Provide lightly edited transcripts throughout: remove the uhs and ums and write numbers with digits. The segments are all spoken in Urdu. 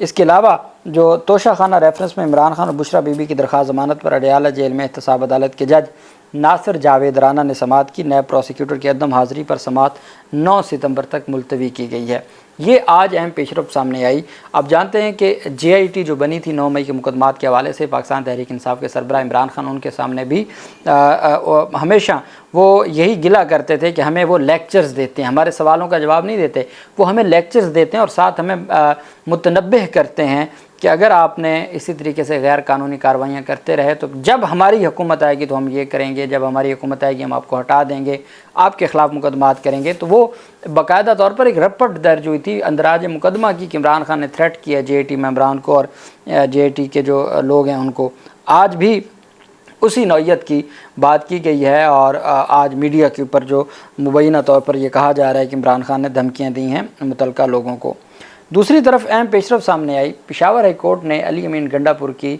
اس کے علاوہ جو توشہ خانہ ریفرنس میں عمران خان اور بشرا بی بی کی درخواست ضمانت پر اڈیالہ جیل میں احتساب عدالت کے جج ناصر جاوید رانا نے سماعت کی، نیب پروسیکیوٹر کی عدم حاضری پر سماعت 9 ستمبر تک ملتوی کی گئی ہے۔ یہ آج اہم پیش رفت سامنے آئی۔ آپ جانتے ہیں کہ جے آئی ٹی جو بنی تھی 9 مئی کے مقدمات کے حوالے سے، پاکستان تحریک انصاف کے سربراہ عمران خان ان کے سامنے بھی ہمیشہ وہ یہی گلہ کرتے تھے کہ ہمیں وہ لیکچرز دیتے ہیں، ہمارے سوالوں کا جواب نہیں دیتے، وہ ہمیں لیکچرز دیتے ہیں اور ساتھ ہمیں متنبہ کرتے ہیں کہ اگر آپ نے اسی طریقے سے غیر قانونی کارروائیاں کرتے رہے تو جب ہماری حکومت آئے گی تو ہم یہ کریں گے، جب ہماری حکومت آئے گی ہم آپ کو ہٹا دیں گے، آپ کے خلاف مقدمات کریں گے۔ تو وہ باقاعدہ طور پر ایک رپٹ درج ہوئی تھی اندراج مقدمہ کی کہ عمران خان نے تھریٹ کیا جے آئی ٹی ممبران کو اور جے آئی ٹی کے جو لوگ ہیں ان کو۔ آج بھی اسی نوعیت کی بات کی گئی ہے اور آج میڈیا کے اوپر جو مبینہ طور پر یہ کہا جا رہا ہے کہ عمران خان نے دھمکیاں دی ہیں متعلقہ لوگوں کو۔ دوسری طرف اہم پیش رفت سامنے آئی، پشاور ہائی کورٹ نے علی امین گنڈا پور کی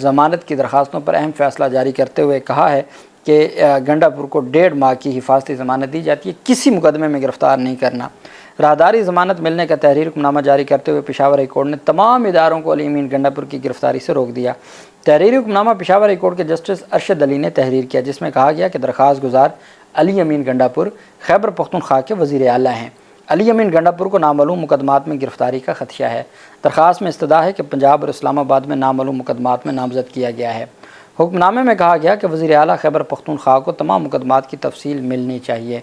ضمانت کی درخواستوں پر اہم فیصلہ جاری کرتے ہوئے کہا ہے کہ گنڈا پور کو 1.5 ماہ کی حفاظتی ضمانت دی جاتی ہے، کسی مقدمے میں گرفتار نہیں کرنا۔ راہداری ضمانت ملنے کا تحریر حکم نامہ جاری کرتے ہوئے پشاور ہائی کورٹ نے تمام اداروں کو علی امین گنڈا پور کی گرفتاری سے روک دیا۔ تحریری حکم نامہ پشاور ہائی کورٹ کے جسٹس ارشد علی نے تحریر کیا، جس میں کہا گیا کہ درخواست گزار علی امین گنڈا پور خیبر پختونخوا کے وزیر اعلیٰ ہیں۔ علی امین گنڈا پور کو نامعلوم مقدمات میں گرفتاری کا خدشہ ہے۔ درخواست میں استدعا ہے کہ پنجاب اور اسلام آباد میں نامعلوم مقدمات میں نامزد کیا گیا ہے۔ حکم نامے میں کہا گیا کہ وزیر اعلیٰ خیبر پختونخوا کو تمام مقدمات کی تفصیل ملنی چاہیے۔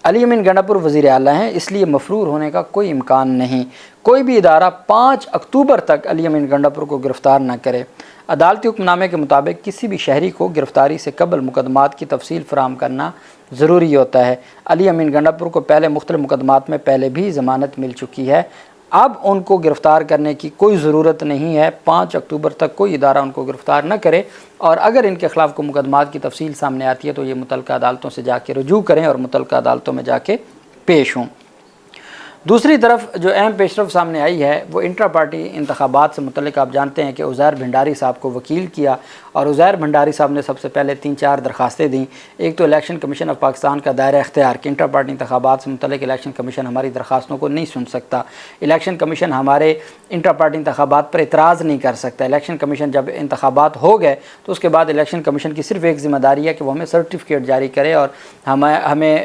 علی امین گنڈا پور وزیر اعلیٰ ہیں، اس لیے مفرور ہونے کا کوئی امکان نہیں۔ کوئی بھی ادارہ 5 اکتوبر تک علی امین گنڈا پور کو گرفتار نہ کرے۔ عدالتی حکم نامے کے مطابق کسی بھی شہری کو گرفتاری سے قبل مقدمات کی تفصیل فراہم کرنا ضروری ہوتا ہے۔ علی امین گنڈا پور کو پہلے مختلف مقدمات میں پہلے بھی ضمانت مل چکی ہے، اب ان کو گرفتار کرنے کی کوئی ضرورت نہیں ہے۔ 5 اکتوبر تک کوئی ادارہ ان کو گرفتار نہ کرے، اور اگر ان کے خلاف کوئی مقدمات کی تفصیل سامنے آتی ہے تو یہ متعلقہ عدالتوں سے جا کے رجوع کریں اور متعلقہ عدالتوں میں جا کے پیش ہوں۔ دوسری طرف جو اہم پیش رفت سامنے آئی ہے وہ انٹرا پارٹی انتخابات سے متعلق۔ آپ جانتے ہیں کہ عزیر بھنڈاری صاحب کو وکیل کیا اور عزیر بھنڈاری صاحب نے سب سے پہلے 3-4 درخواستیں دیں۔ ایک تو الیکشن کمیشن آف پاکستان کا دائرہ اختیار کہ انٹرا پارٹی انتخابات سے متعلق الیکشن کمیشن ہماری درخواستوں کو نہیں سن سکتا، الیکشن کمیشن ہمارے انٹرا پارٹی انتخابات پر اعتراض نہیں کر سکتا۔ الیکشن کمیشن جب انتخابات ہو گئے تو اس کے بعد الیکشن کمیشن کی صرف ایک ذمہ داری ہے کہ وہ ہمیں سرٹیفکیٹ جاری کرے اور ہمیں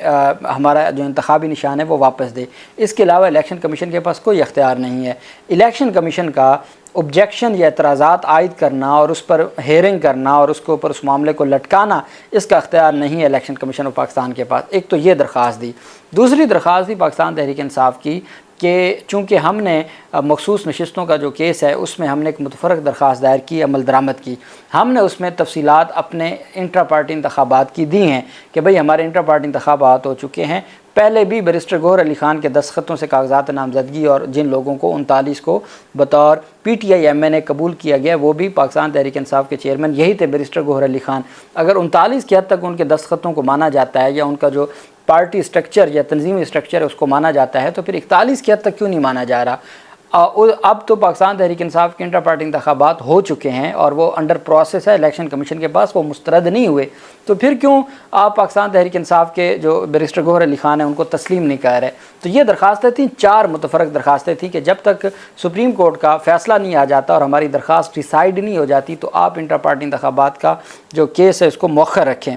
ہمارا جو انتخابی نشان ہے وہ واپس دے۔ اس کے علاوہ الیکشن کمیشن کے پاس کوئی اختیار نہیں ہے۔ الیکشن کمیشن کا آبجیکشن یا اعتراضات عائد کرنا اور اس پر ہیئرنگ کرنا اور اس کے اوپر اس معاملے کو لٹکانا، اس کا اختیار نہیں ہے الیکشن کمیشن آف پاکستان کے پاس۔ ایک تو یہ درخواست دی۔ دوسری درخواست دی پاکستان تحریک انصاف کی کہ چونکہ ہم نے مخصوص نشستوں کا جو کیس ہے اس میں ہم نے ایک متفرق درخواست دائر کی، عمل درآمد کی، ہم نے اس میں تفصیلات اپنے انٹرا پارٹی انتخابات کی دی ہیں کہ بھئی ہمارے انٹرا پارٹی انتخابات ہو چکے ہیں۔ پہلے بھی بیرسٹر گوہر علی خان کے دستخطوں سے کاغذات نامزدگی اور جن لوگوں کو 39 کو بطور P T I M N A قبول کیا گیا وہ بھی پاکستان تحریک انصاف کے چیئرمین یہی تھے بیرسٹر گوہر علی خان۔ اگر 39 کی حد تک ان کے دستخطوں کو مانا جاتا ہے یا ان کا جو پارٹی سٹرکچر یا تنظیمی سٹرکچر ہے اس کو مانا جاتا ہے تو پھر 41 کی حد تک کیوں نہیں مانا جا رہا؟ اب تو پاکستان تحریک انصاف کے انٹر پارٹی انتخابات ہو چکے ہیں اور وہ انڈر پروسیس ہے الیکشن کمیشن کے پاس، وہ مسترد نہیں ہوئے، تو پھر کیوں آپ پاکستان تحریک انصاف کے جو بیرسٹر گوہر علی خان ہیں ان کو تسلیم نہیں کر رہے؟ تو یہ درخواستیں تھیں، 4 متفرق درخواستیں تھیں کہ جب تک سپریم کورٹ کا فیصلہ نہیں آ جاتا اور ہماری درخواست ڈیسائیڈ نہیں ہو جاتی تو آپ انٹر پارٹی انتخابات کا جو کیس ہے اس کو مؤخر رکھیں۔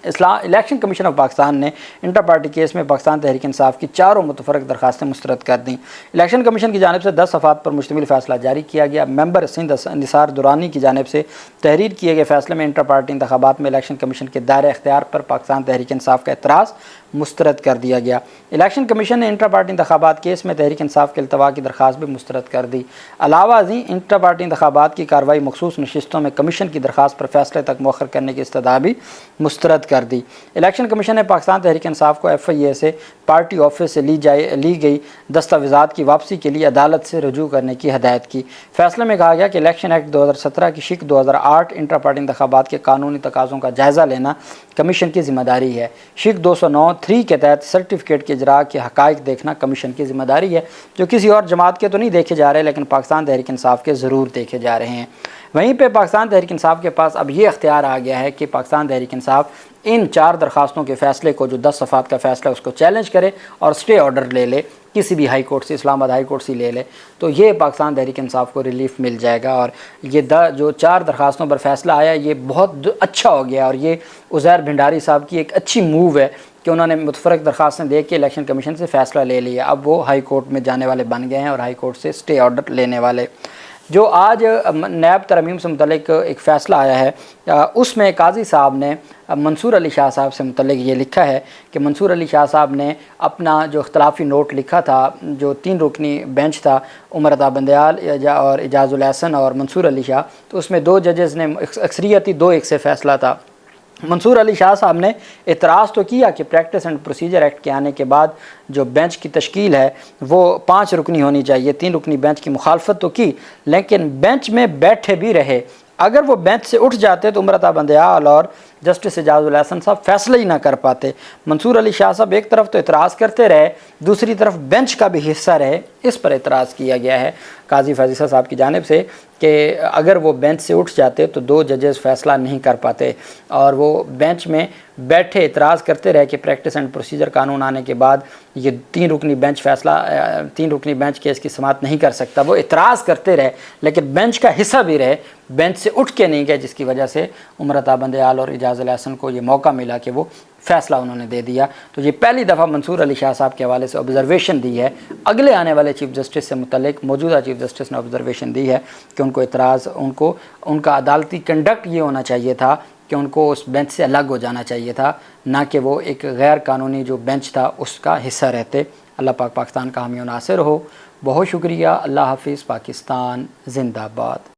الیکشن کمیشن آف پاکستان نے انٹر پارٹی کیس میں پاکستان تحریک انصاف کی 4 متفرق درخواستیں مسترد کر دیں۔ الیکشن کمیشن کی جانب سے 10 صفحات پر مشتمل فیصلہ جاری کیا گیا۔ ممبر سندھ نثار درانی کی جانب سے تحریر کیے گئے فیصلے میں انٹر پارٹی انتخابات میں الیکشن کمیشن کے دائرہ اختیار پر پاکستان تحریک انصاف کا اعتراض مسترد کر دیا گیا۔ الیکشن کمیشن نے انٹر پارٹی انتخابات کیس میں تحریک انصاف کے التوا کی درخواست بھی مسترد کر دی۔ علاوہ ازیں انٹر پارٹی انتخابات کی کارروائی مخصوص نشستوں میں کمیشن کی درخواست پر فیصلے تک مؤخر کرنے کی استدعا بھی مسترد کر دی۔ الیکشن کمیشن نے پاکستان تحریک انصاف کو ایف آئی اے سے پارٹی آفس سے لی گئی دستاویزات کی واپسی کے لیے عدالت سے رجوع کرنے کی ہدایت کی۔ فیصلے میں کہا گیا کہ الیکشن ایکٹ 2017 کی شق 2008 انٹر پارٹی انتخابات کے قانونی تقاضوں کا جائزہ لینا کمیشن کی ذمہ داری ہے۔ شق 209(3) کے تحت سرٹیفکیٹ کے اجراء کے حقائق دیکھنا کمیشن کی ذمہ داری ہے، جو کسی اور جماعت کے تو نہیں دیکھے جا رہے لیکن پاکستان تحریک انصاف کے ضرور دیکھے جا رہے ہیں۔ وہیں پہ پاکستان تحریک انصاف کے پاس اب یہ اختیار آ گیا ہے کہ پاکستان تحریک انصاف ان 4 درخواستوں کے فیصلے کو، جو 10 صفحات کا فیصلہ ہے، اس کو چیلنج کرے اور اسٹے آرڈر لے لے کسی بھی ہائی کورٹ سے، اسلام آباد ہائی کورٹ سے لے لے، تو یہ پاکستان تحریک انصاف کو ریلیف مل جائے گا۔ اور یہ جو 4 درخواستوں پر فیصلہ آیا یہ بہت اچھا ہو گیا، اور یہ عزیر بھنڈاری صاحب کی ایک اچھی موو ہے کہ انہوں نے متفرق درخواستیں دے کے الیکشن کمیشن سے فیصلہ لے لیا۔ اب وہ ہائی کورٹ میں جانے والے بن گئے ہیں اور ہائی کورٹ سے اسٹے آرڈر لینے والے۔ جو آج نیب ترمیم سے متعلق ایک فیصلہ آیا ہے، اس میں قاضی صاحب نے منصور علی شاہ صاحب سے متعلق یہ لکھا ہے کہ منصور علی شاہ صاحب نے اپنا جو اختلافی نوٹ لکھا تھا، جو 3 رکنی بینچ تھا، عمر عطا بندیال اور اعجاز الاحسن اور منصور علی شاہ، تو اس میں 2 ججز نے اکثریتی 2-1 سے فیصلہ تھا۔ منصور علی شاہ صاحب نے اعتراض تو کیا کہ پریکٹس اینڈ پروسیجر ایکٹ کے آنے کے بعد جو بینچ کی تشکیل ہے وہ 5 رکنی ہونی چاہیے، 3 رکنی بینچ کی مخالفت تو کی، لیکن بینچ میں بیٹھے بھی رہے۔ اگر وہ بینچ سے اٹھ جاتے تو عمر عطا بندیال اور جسٹس اعجاز الاحسن صاحب فیصلہ ہی نہ کر پاتے۔ منصور علی شاہ صاحب ایک طرف تو اعتراض کرتے رہے، دوسری طرف بینچ کا بھی حصہ رہے، اس پر اعتراض کیا گیا ہے قاضی فیضی صاحب کی جانب سے کہ اگر وہ بینچ سے اٹھ جاتے تو 2 ججز فیصلہ نہیں کر پاتے، اور وہ بینچ میں بیٹھے اعتراض کرتے رہے کہ پریکٹس اینڈ پروسیجر قانون آنے کے بعد یہ 3 رکنی بینچ تین رکنی بینچ کیس کی سماعت نہیں کر سکتا۔ وہ اعتراض کرتے رہے لیکن بینچ کا حصہ بھی رہے، بینچ سے اٹھ کے نہیں گئے، جس کی وجہ سے عمر عطا بندیال اور اعجاز الاحسن کو یہ موقع ملا کہ وہ فیصلہ انہوں نے دے دیا۔ تو یہ پہلی دفعہ منصور علی شاہ صاحب کے حوالے سے آبزرویشن دی ہے، اگلے آنے والے چیف جسٹس سے متعلق موجودہ چیف جسٹس نے آبزرویشن دی ہے کہ ان کو اعتراض، ان کا عدالتی کنڈکٹ یہ ہونا چاہیے تھا کہ ان کو اس بینچ سے الگ ہو جانا چاہیے تھا، نہ کہ وہ ایک غیر قانونی جو بینچ تھا اس کا حصہ رہتے۔ اللہ پاک پاکستان کا حامی و ناصر ہو۔ بہت شکریہ۔ اللہ حافظ۔ پاکستان زندہ باد۔